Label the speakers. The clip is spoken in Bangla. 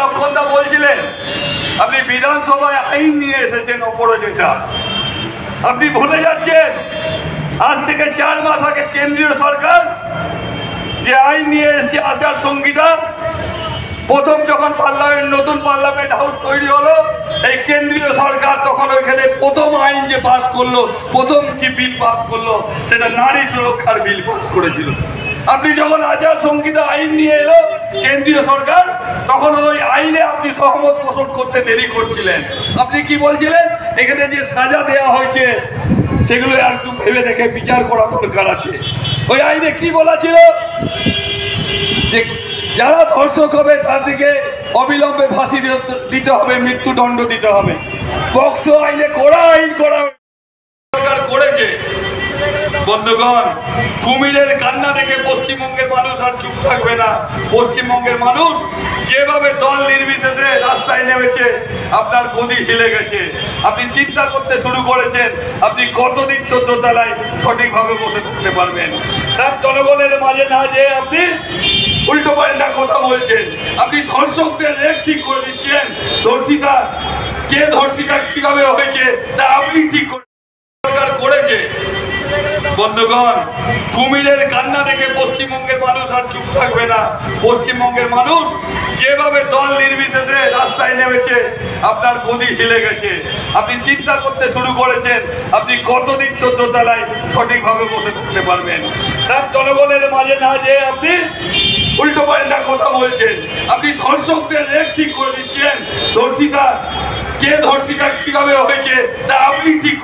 Speaker 1: লক্ষণদা বলছিলেন আপনি বিধানসভায় আইন নিয়ে এসেছেন অপরাজিতা। আপনি ভুলে যাচ্ছেন আজ থেকে 4 মাস আগে কেন্দ্রীয় সরকার যে আইন নিয়ে এসেছে আচার সংহিতা, প্রথম যখন নতুন পার্লামেন্ট হাউস তৈরি হলো, এই কেন্দ্রীয় সরকার তখন ওইখানে প্রথম আইন যে পাস করলো, প্রথম যে বিল পাস করলো, সেটা নারী সুরক্ষার বিল পাস করেছিল। আপনি যখন আচার সংহিতা আইন নিয়ে এলো কেন্দ্রীয় সরকার, তখন ওই আইনে আপনি সহমত পোষণ করতে দেরি করছিলেন। আপনি কি বলছিলেন, এখানে যে সাজা দেওয়া হয়েছে সেগুলো একটু ভেবে দেখে বিচার করা দরকার আছে। ওই আইনে কি বলা ছিল যে যারা ধর্ষক হবে তাদেরকে অবিলম্বে ফাঁসি দিতে হবে, মৃত্যুদণ্ড দিতে হবে। পক্সো আইনে কড়া আইন করা সরকার করেছে। বন্ধুগণ, কুমিরের কান্না দেখে পশ্চিমবঙ্গের মানুষ আর চুপ থাকবে না। পশ্চিমবঙ্গের মানুষ যেভাবে দল নির্বিশেষে রাস্তায় নেমেছে, আপনার গদি হিলে গেছে। আপনি চিন্তা করতে শুরু করেছেন আপনি কতদিন 14 তলায় সঠিকভাবে বসে থাকতে পারবেন। তার জনগণের মাঝে না যেয়ে আপনি উল্টো পাল্টা কথা বলছেন। আপনি ধর্ষকদের রেট ঠিক করে দিচ্ছেন, ধর্ষিতা কিভাবে হয়েছে তা আপনি ঠিক সরকার করেছে। বন্ধুগণ, কুমিরের কান্না দেখে পশ্চিমবঙ্গের মানুষ আর চুপ থাকবে না। পশ্চিমবঙ্গের মানুষ যেভাবে দল নির্বিশেষে রাস্তায় নেমেছে, আপনার গদি হিলে গেছে। আপনি চিন্তা করতে শুরু করেছেন আপনি কতদিন 14 তলায় সঠিকভাবে বসে থাকতে পারবেন। তার জনগণের মাঝে না যেয়ে আপনি উল্টো পাল্টা কথা বলছেন। আপনি ধর্ষকদের রেট ঠিক করে দিচ্ছেন, ধর্ষিতা কিভাবে হয়েছে তা আপনি ঠিক